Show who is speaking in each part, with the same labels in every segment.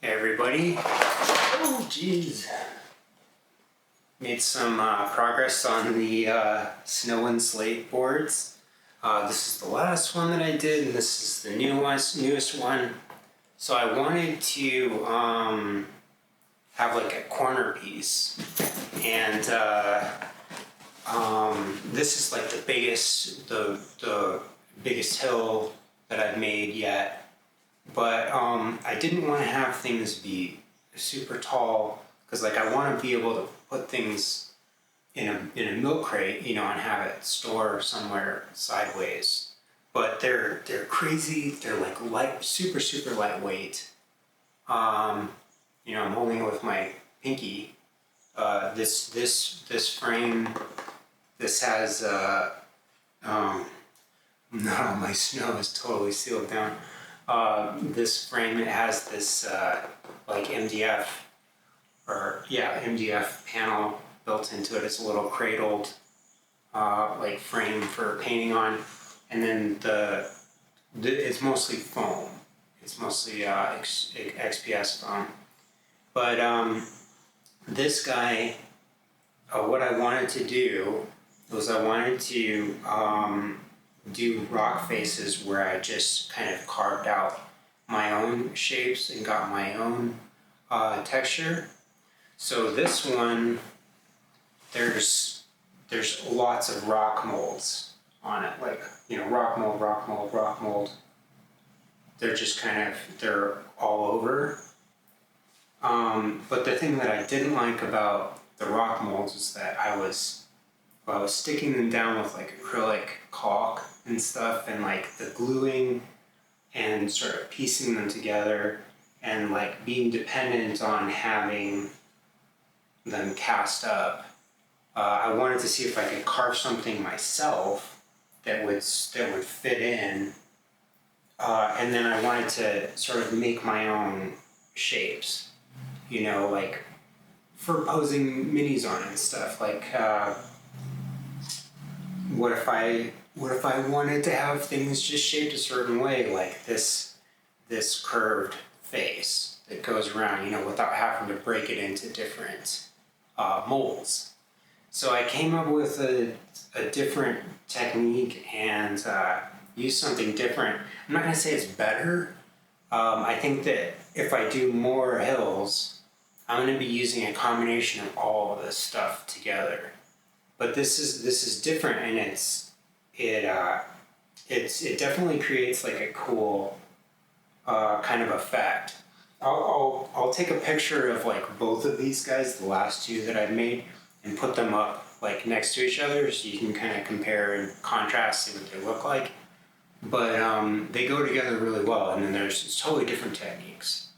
Speaker 1: Hey everybody. Oh jeez. Made some progress on the snow and slate boards. This is the last one that I did, and this is the newest one. So I wanted to have like a corner piece, and this is like the biggest hill that I've made yet. But I didn't want to have things be super tall, because like I want to be able to put things in a milk crate, and have it store somewhere sideways. But they're crazy. They're like super lightweight. I'm holding it with my pinky. This frame. This has not all my snow is totally sealed down. This frame, it has this like MDF panel built into it. It's a little cradled like frame for painting on, and then it's mostly foam. It's mostly XPS foam. But this guy, what I wanted to do was I wanted to do rock faces where I just kind of carved out my own shapes and got my own texture. So this one, there's lots of rock molds on it, like rock mold. They're just they're all over. But the thing that I didn't like about the rock molds is that I was sticking them down with like acrylic caulk and stuff, and like the gluing and sort of piecing them together, and like being dependent on having them cast up. I wanted to see if I could carve something myself that would fit in, and then I wanted to sort of make my own shapes, like for posing minis on and stuff. Like what if I wanted to have things just shaped a certain way, like this curved face that goes around, without having to break it into different molds. So I came up with a different technique and used something different. I'm not going to say it's better. I think that if I do more hills, I'm going to be using a combination of all of this stuff together. But this is different, and it definitely creates like a cool kind of effect. I'll take a picture of like both of these guys, the last two that I've made, and put them up like next to each other so you can kind of compare and contrast, see what they look like. But they go together really well, and then there's totally different techniques.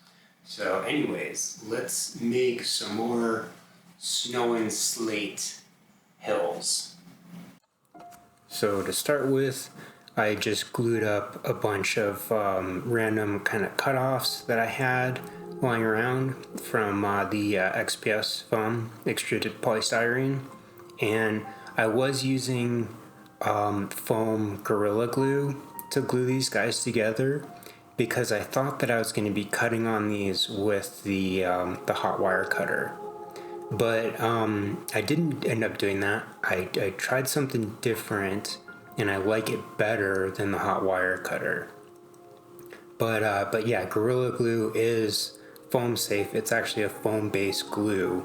Speaker 1: So anyways, let's make some more snow and slate hills. So to start with, I just glued up a bunch of random kind of cutoffs that I had lying around from the XPS foam, extruded polystyrene, and I was using foam Gorilla Glue to glue these guys together, because I thought that I was going to be cutting on these with the hot wire cutter. But I didn't end up doing that. I tried something different, and I like it better than the hot wire cutter. But yeah, Gorilla Glue is foam safe. It's actually a foam-based glue,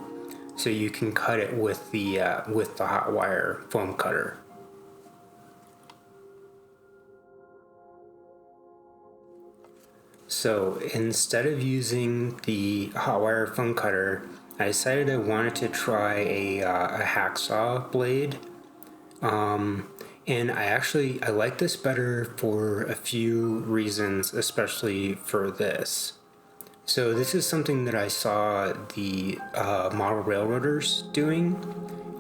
Speaker 1: so you can cut it with the hot wire foam cutter. So instead of using the hot wire foam cutter, I decided I wanted to try a hacksaw blade, and I like this better for a few reasons, especially for this. So this is something that I saw the model railroaders doing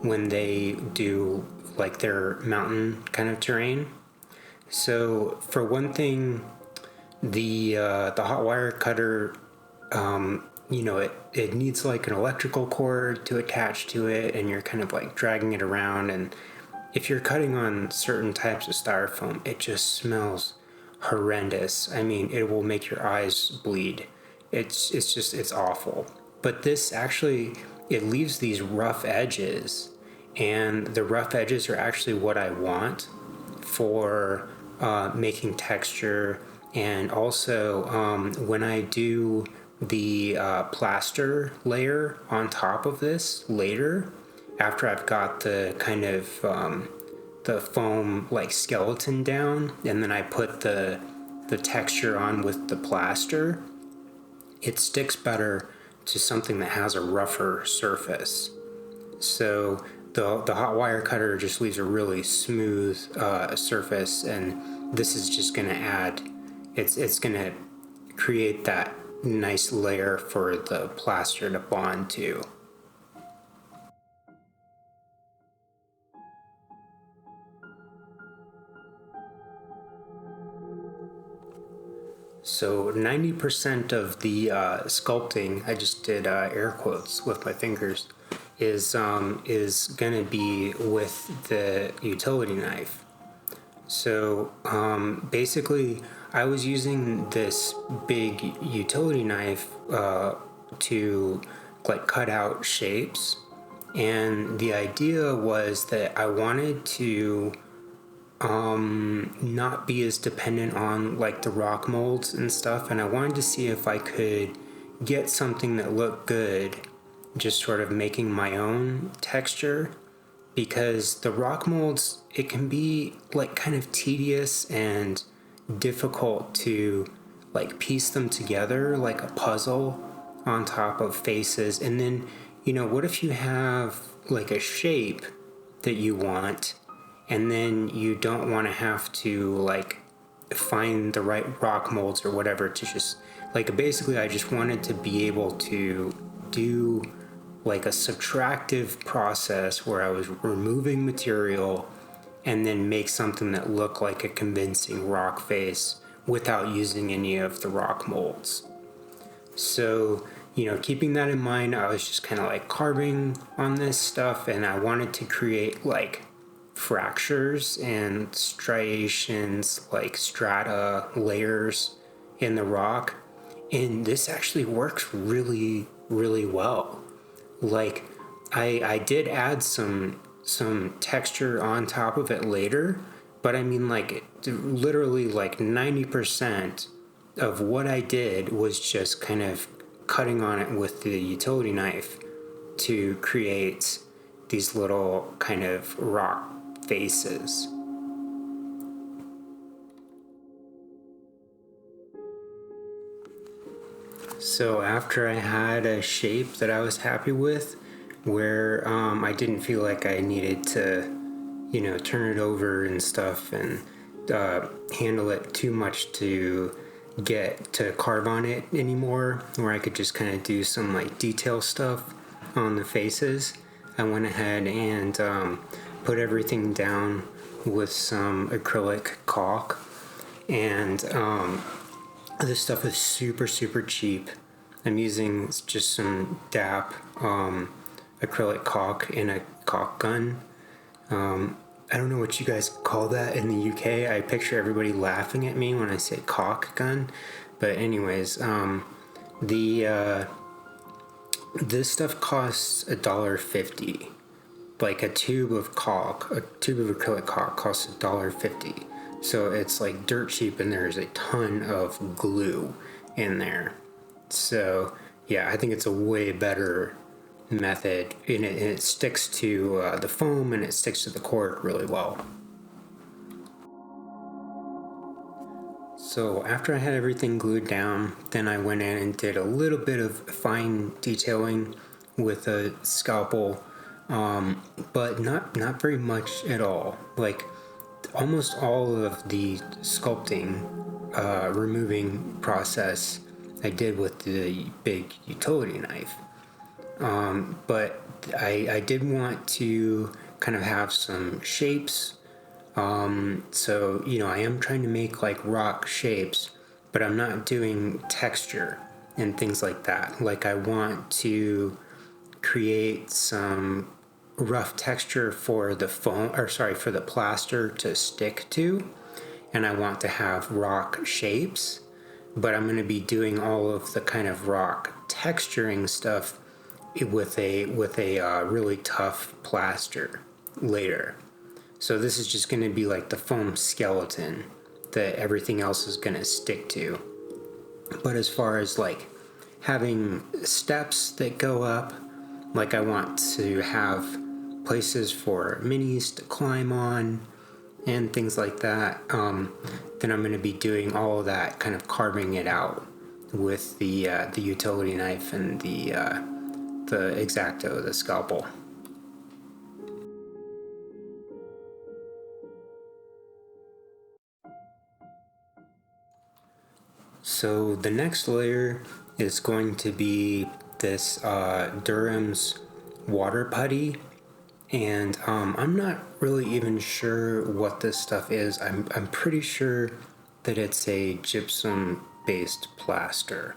Speaker 1: when they do like their mountain kind of terrain. So for one thing, the hot wire cutter, it needs like an electrical cord to attach to it, and you're kind of like dragging it around, and if you're cutting on certain types of styrofoam, it just smells horrendous. I mean, it will make your eyes bleed. it's awful. But this actually, it leaves these rough edges, and the rough edges are actually what I want for making texture. And also, when I do the plaster layer on top of this later, after I've got the kind of the foam like skeleton down, and then I put the texture on with the plaster, it sticks better to something that has a rougher surface. So the hot wire cutter just leaves a really smooth surface, and this is just going to add, it's going to create that nice layer for the plaster to bond to. So 90% of the sculpting, I just did air quotes with my fingers, is gonna be with the utility knife. So basically, I was using this big utility knife to like cut out shapes, and the idea was that I wanted to not be as dependent on like the rock molds and stuff, and I wanted to see if I could get something that looked good, just sort of making my own texture, because the rock molds, it can be like kind of tedious and difficult to like piece them together like a puzzle on top of faces. And then, what if you have like a shape that you want, and then you don't want to have to like find the right rock molds or whatever to just like, basically I just wanted to be able to do like a subtractive process where I was removing material and then make something that looked like a convincing rock face without using any of the rock molds. So, keeping that in mind, I was just kind of like carving on this stuff, and I wanted to create like fractures and striations, like strata layers in the rock. And this actually works really, really well. Like I did add some texture on top of it later, but I mean, like literally like 90% of what I did was just kind of cutting on it with the utility knife to create these little kind of rock faces. So after I had a shape that I was happy with, where I didn't feel like I needed to, turn it over and stuff, and handle it too much to get to carve on it anymore, where I could just kind of do some like detail stuff on the faces, I went ahead and put everything down with some acrylic caulk. And this stuff is super, super cheap. I'm using just some DAP acrylic caulk in a caulk gun. I don't know what you guys call that in the UK. I picture everybody laughing at me when I say caulk gun. But anyways, this stuff costs $1.50. Like a tube of acrylic caulk costs $1.50. So it's like dirt cheap, and there's a ton of glue in there. So yeah, I think it's a way better method, and it sticks to the foam, and it sticks to the cork really well. So after I had everything glued down, then I went in and did a little bit of fine detailing with a scalpel, but not very much at all. Like almost all of the sculpting, removing process I did with the big utility knife. But I did want to kind of have some shapes. So, I am trying to make like rock shapes, but I'm not doing texture and things like that. Like I want to create some rough texture for the for the plaster to stick to, and I want to have rock shapes, but I'm going to be doing all of the kind of rock texturing stuff with a really tough plaster later. So this is just going to be like the foam skeleton that everything else is going to stick to. But as far as like having steps that go up, like I want to have places for minis to climb on and things like that, then I'm going to be doing all of that, kind of carving it out with the utility knife and the X-Acto, the scalpel. So the next layer is going to be this Durham's water putty, and I'm not really even sure what this stuff is. I'm pretty sure that it's a gypsum-based plaster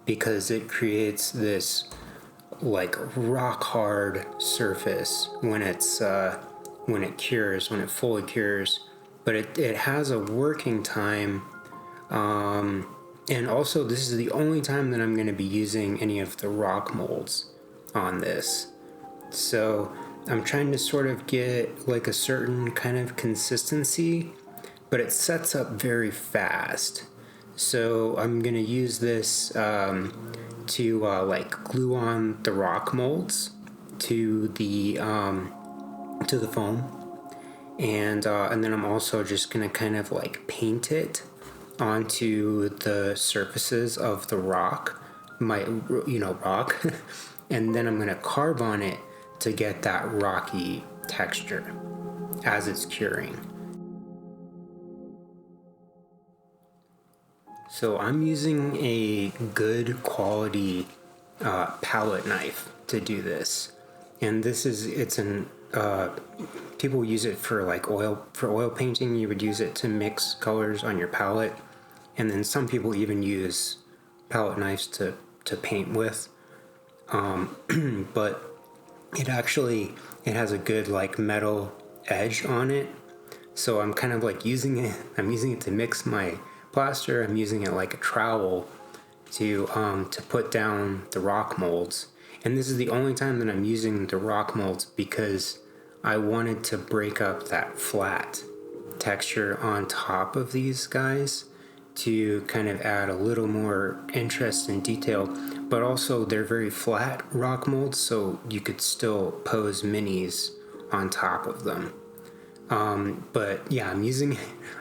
Speaker 1: because it creates this like rock hard surface when it cures, when it fully cures, but it has a working time. And also, this is the only time that I'm going to be using any of the rock molds on this. So I'm trying to sort of get like a certain kind of consistency, but it sets up very fast. So I'm going to use this to like glue on the rock molds to the foam, and then I'm also just going to kind of like paint it onto the surfaces of the rock, rock, and then I'm going to carve on it to get that rocky texture as it's curing. So I'm using a good quality palette knife to do this, and people use it for like oil painting. You would use it to mix colors on your palette. And then some people even use palette knives to paint with. But it has a good like metal edge on it. So I'm kind of like using it to mix my plaster. I'm using it like a trowel to put down the rock molds. And this is the only time that I'm using the rock molds because I wanted to break up that flat texture on top of these guys to kind of add a little more interest and detail, but also they're very flat rock molds, so you could still pose minis on top of them. But yeah, I'm using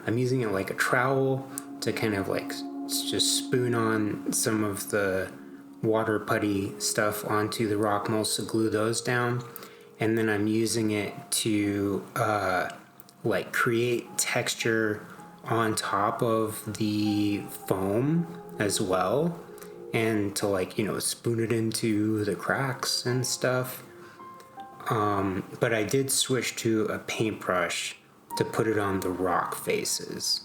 Speaker 1: it like a trowel to kind of like just spoon on some of the water putty stuff onto the rock molds to glue those down, and then I'm using it to like create texture on top of the foam as well, and to like spoon it into the cracks and stuff. But I did switch to a paintbrush to put it on the rock faces.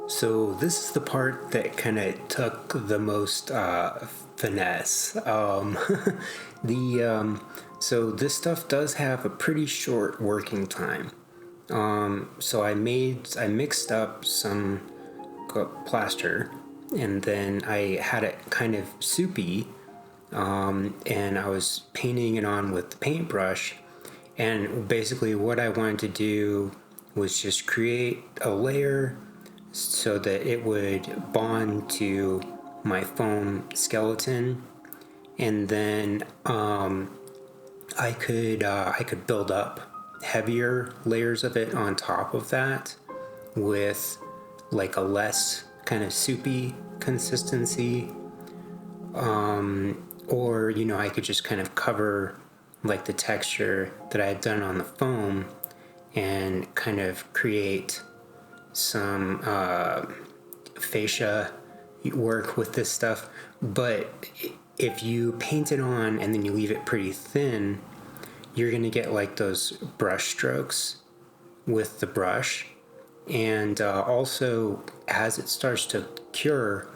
Speaker 1: So this is the part that kind of took the most finesse. So this stuff does have a pretty short working time. So I mixed up some plaster, and then I had it kind of soupy, and I was painting it on with the paintbrush. And basically what I wanted to do was just create a layer so that it would bond to my foam skeleton, and then I could build up heavier layers of it on top of that with like a less kind of soupy consistency, or I could just kind of cover like the texture that I had done on the foam and kind of create some fascia work with this stuff. But if you paint it on and then you leave it pretty thin, you're going to get like those brush strokes with the brush. And also, as it starts to cure,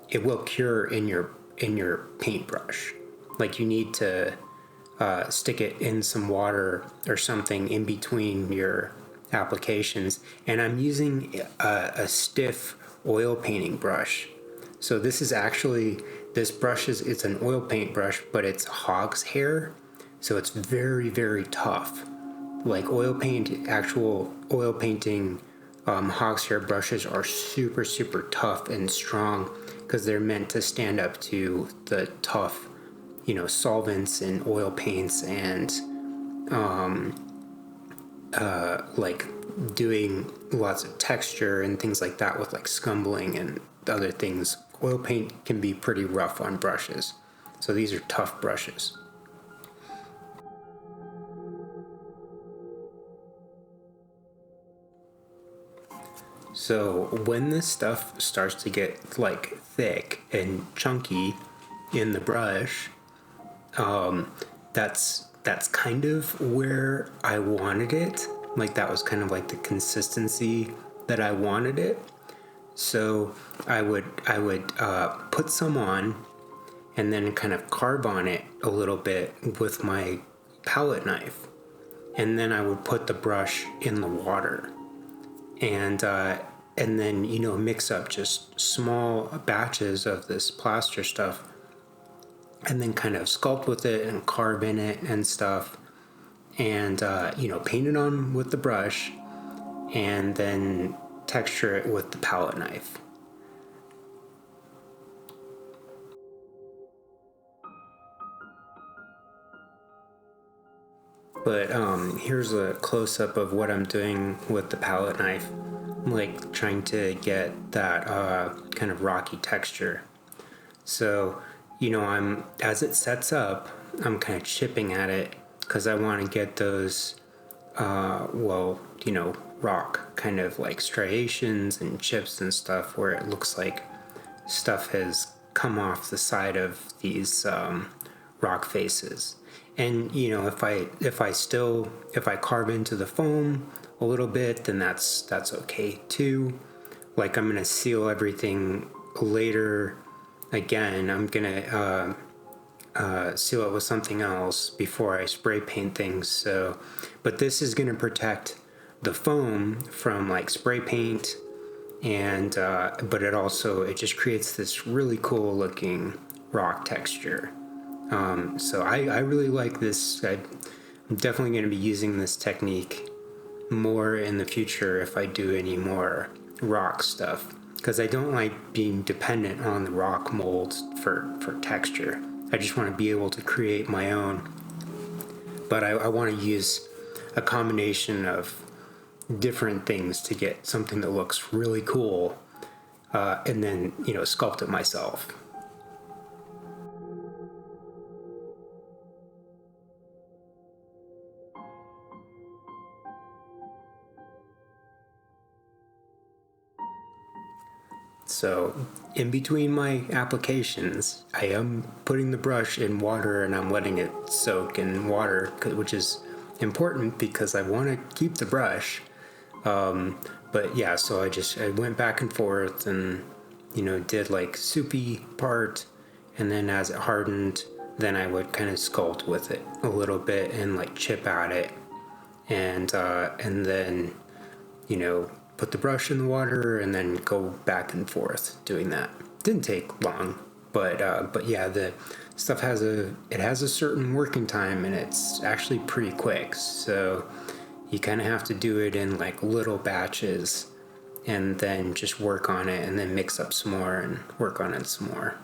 Speaker 1: it will cure in your paintbrush. Like you need to stick it in some water or something in between your applications, and I'm using a stiff oil painting brush. So this brush it's an oil paint brush, but it's hog's hair, so it's very, very tough. Like actual oil painting hog's hair brushes are super, super tough and strong because they're meant to stand up to the tough, solvents and oil paints and like doing lots of texture and things like that with like scumbling and other things. Oil paint can be pretty rough on brushes, so these are tough brushes. So when this stuff starts to get like thick and chunky in the brush, that's kind of where I wanted it. Like that was kind of like the consistency that I wanted it. So I would put some on and then kind of carve on it a little bit with my palette knife, and then I would put the brush in the water, and then mix up just small batches of this plaster stuff, and then kind of sculpt with it and carve in it and stuff, and paint it on with the brush, and then texture it with the palette knife. But here's a close-up of what I'm doing with the palette knife. I'm like trying to get that kind of rocky texture. So, as it sets up, I'm kind of chipping at it because I want to get those, rock kind of like striations and chips and stuff where it looks like stuff has come off the side of these rock faces. And if I carve into the foam a little bit, then that's okay too. Like I'm gonna seal everything later. Again, I'm gonna seal it with something else before I spray paint things. So, but this is gonna protect the foam from like spray paint, and but it just creates this really cool looking rock texture. So I really like this. I'm definitely going to be using this technique more in the future if I do any more rock stuff, because I don't like being dependent on the rock molds for texture. I just want to be able to create my own, but I want to use a combination of different things to get something that looks really cool, and then sculpt it myself. So in between my applications, I am putting the brush in water and I'm letting it soak in water, which is important because I want to keep the brush. But yeah, so I went back and forth and did like soupy part, and then as it hardened, then I would kind of sculpt with it a little bit and like chip at it, and then put the brush in the water and then go back and forth doing that. Didn't take long, but yeah, the stuff has a certain working time and it's actually pretty quick. So you kind of have to do it in like little batches and then just work on it and then mix up some more and work on it some more.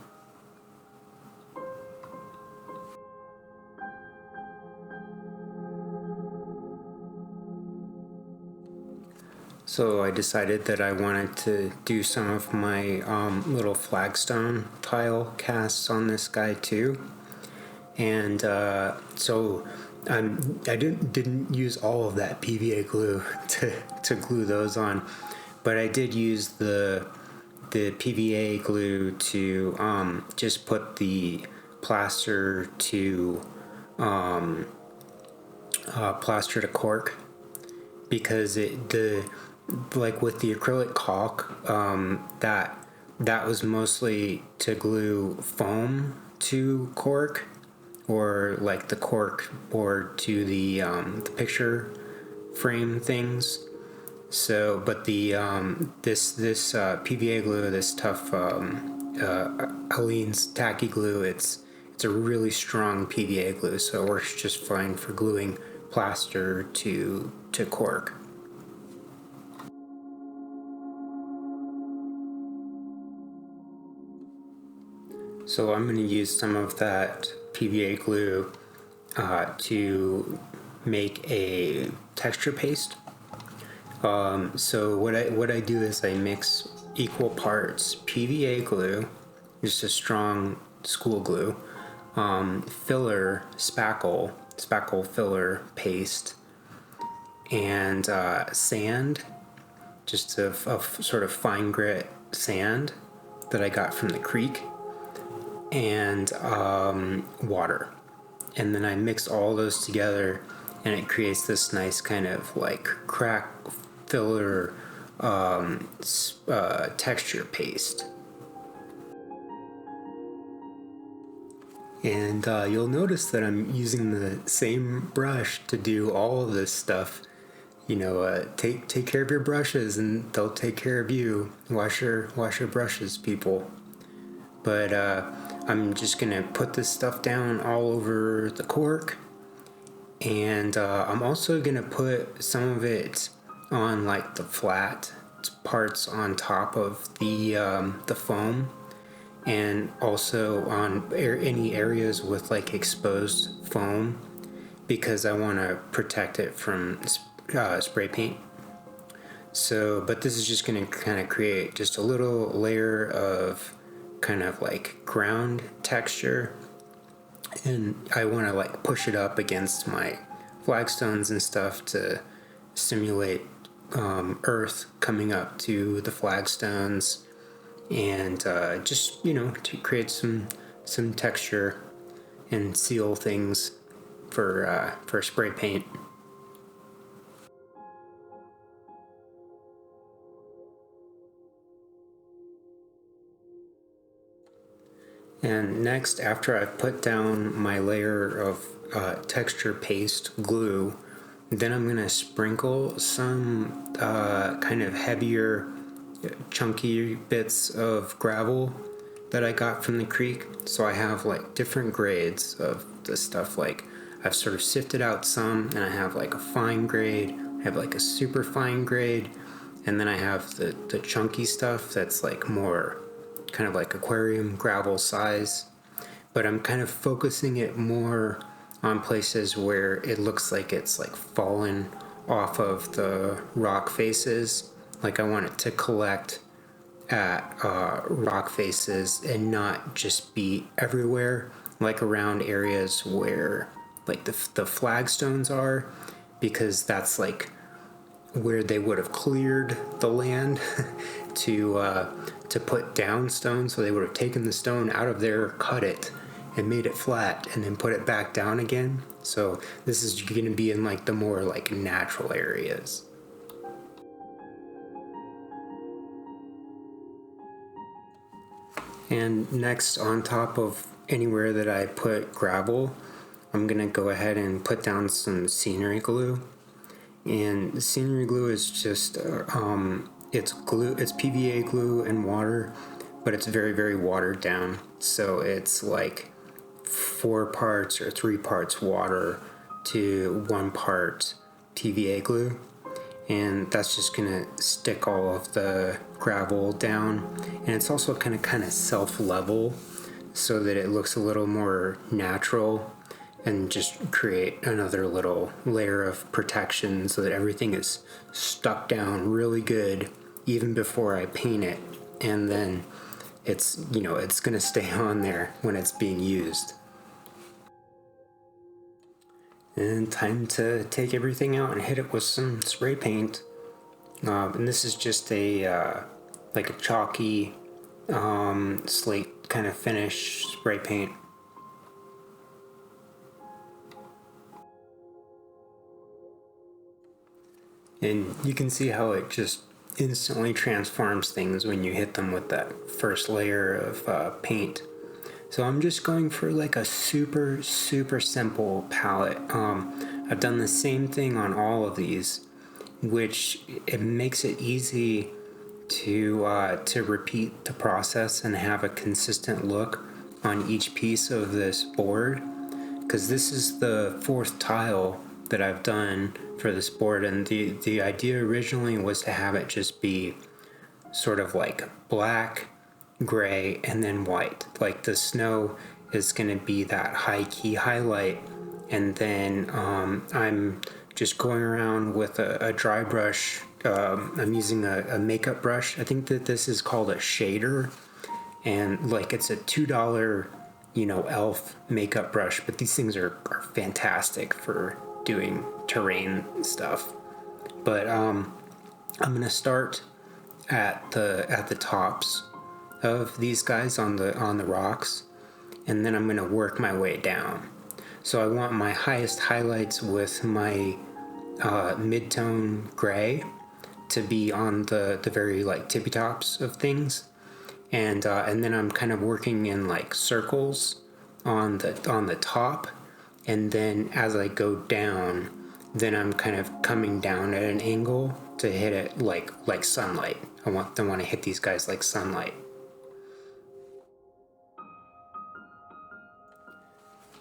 Speaker 1: So I decided that I wanted to do some of my little flagstone tile casts on this guy too, and so I didn't use all of that PVA glue to glue those on, but I did use the PVA glue to just put the plaster to plaster to cork, because like with the acrylic caulk, that was mostly to glue foam to cork, or like the cork board to the picture frame things. So, but the this PVA glue, this tough Aleene's tacky glue, it's a really strong PVA glue, so it works just fine for gluing plaster to cork. So I'm going to use some of that PVA glue to make a texture paste. So what I do is I mix equal parts PVA glue, just a strong school glue, filler spackle filler paste, and sand, just a sort of fine grit sand that I got from the creek, and water. And then I mix all those together, and it creates this nice kind of like crack filler texture paste. And you'll notice that I'm using the same brush to do all of this stuff. You know, take care of your brushes, and they'll take care of you. Wash your brushes, people. But I'm just gonna put this stuff down all over the cork, and I'm also gonna put some of it on like the flat parts on top of the foam, and also on any areas with like exposed foam, because I want to protect it from spray paint. So, but this is just going to kind of create just a little layer of kind of like ground texture, and I want to like push it up against my flagstones and stuff to simulate earth coming up to the flagstones, and just, you know, to create some texture and seal things for spray paint. And next, after I've put down my layer of texture paste glue, then I'm gonna sprinkle some kind of heavier, chunky bits of gravel that I got from the creek. So I have like different grades of the stuff. Like I've sort of sifted out some, and I have like a fine grade, I have like a super fine grade, and then I have the chunky stuff that's like more kind of like aquarium gravel size. But I'm kind of focusing it more on places where it looks like it's like fallen off of the rock faces. Like I want it to collect at rock faces and not just be everywhere, like around areas where like the flagstones are, because that's like where they would have cleared the land to put down stone. So they would have taken the stone out of there, cut it, and made it flat, and then put it back down again. So this is going to be in like the more like natural areas. And next, on top of anywhere that I put gravel, I'm gonna go ahead and put down some scenery glue. And the scenery glue is just it's glue, it's PVA glue and water, but it's very, very watered down. So it's like 4 parts or 3 parts water to 1 part PVA glue, and that's just gonna stick all of the gravel down. And it's also kind of self-level, so that it looks a little more natural, and just create another little layer of protection so that everything is stuck down really good even before I paint it, and then it's, you know, it's gonna stay on there when it's being used. And time to take everything out and hit it with some spray paint. And this is just a like a chalky slate kind of finish spray paint. And you can see how it just instantly transforms things when you hit them with that first layer of paint. So I'm just going for like a super simple palette. I've done the same thing on all of these. which it makes it easy to repeat the process and have a consistent look on each piece of this board, because this is the fourth tile that I've done for this board, and the idea originally was to have it just be sort of like black, gray, and then white. Like the snow is going to be that high key highlight, and then I'm just going around with a dry brush. I'm using a makeup brush. I think that this is called a shader, and like it's a $2 elf makeup brush, but these things are fantastic for doing terrain stuff. But I'm gonna start at the tops of these guys on the rocks, and then I'm gonna work my way down. So I want my highest highlights with my mid-tone gray to be on the very like tippy tops of things, and then I'm kind of working in like circles on the top, and then as I go down, then I'm kind of coming down at an angle to hit it like sunlight. I want to hit these guys like sunlight.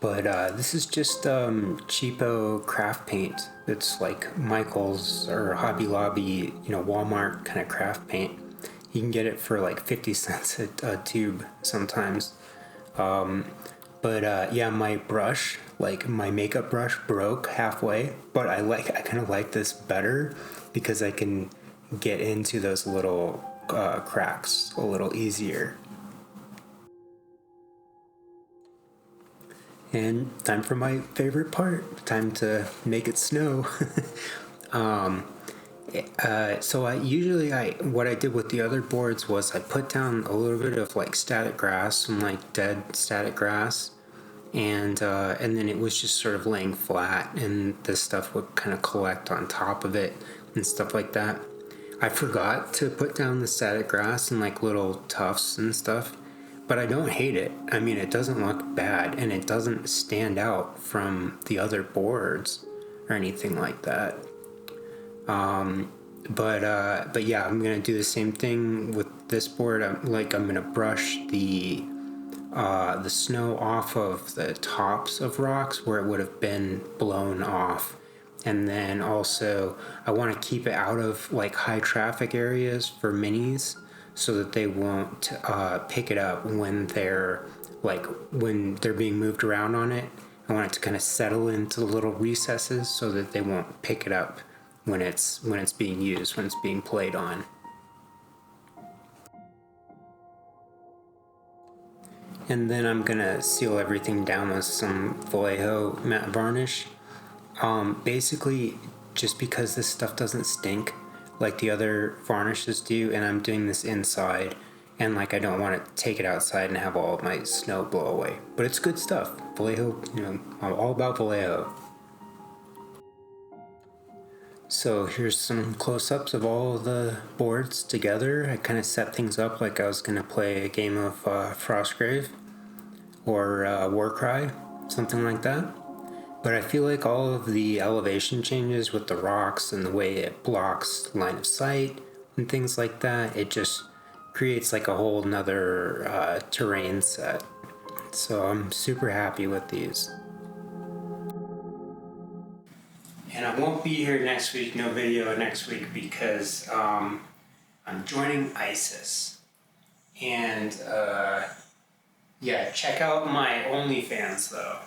Speaker 1: But this is just cheapo craft paint. It's like Michael's or Hobby Lobby, Walmart kind of craft paint. You can get it for like 50 cents a tube sometimes. But my brush, like my makeup brush, broke halfway. But I kind of like this better because I can get into those little cracks a little easier. And time for my favorite part, time to make it snow. So what I did with the other boards was I put down a little bit of like static grass, some like dead static grass, and then it was just sort of laying flat, and this stuff would kind of collect on top of it and stuff like that. I forgot to put down the static grass and like little tufts and stuff, but I don't hate it. I mean, it doesn't look bad, and it doesn't stand out from the other boards or anything like that. But yeah, I'm gonna do the same thing with this board. I'm gonna brush the snow off of the tops of rocks where it would have been blown off, and then also I want to keep it out of like high traffic areas for minis, so that they won't pick it up when they're being moved around on it. I want it to kind of settle into the little recesses so that they won't pick it up when it's being used, when it's being played on. And then I'm gonna seal everything down with some Vallejo matte varnish. Basically, just because this stuff doesn't stink like the other varnishes do, and I'm doing this inside, and like I don't want to take it outside and have all of my snow blow away. But it's good stuff. Vallejo, I'm all about Vallejo. So here's some close-ups of all of the boards together. I kind of set things up like I was going to play a game of Frostgrave or Warcry, something like that. But I feel like all of the elevation changes with the rocks and the way it blocks line of sight and things like that, it just creates like a whole nother terrain set. So I'm super happy with these. And I won't be here next week, no video next week, because I'm joining ISIS. And check out my OnlyFans though.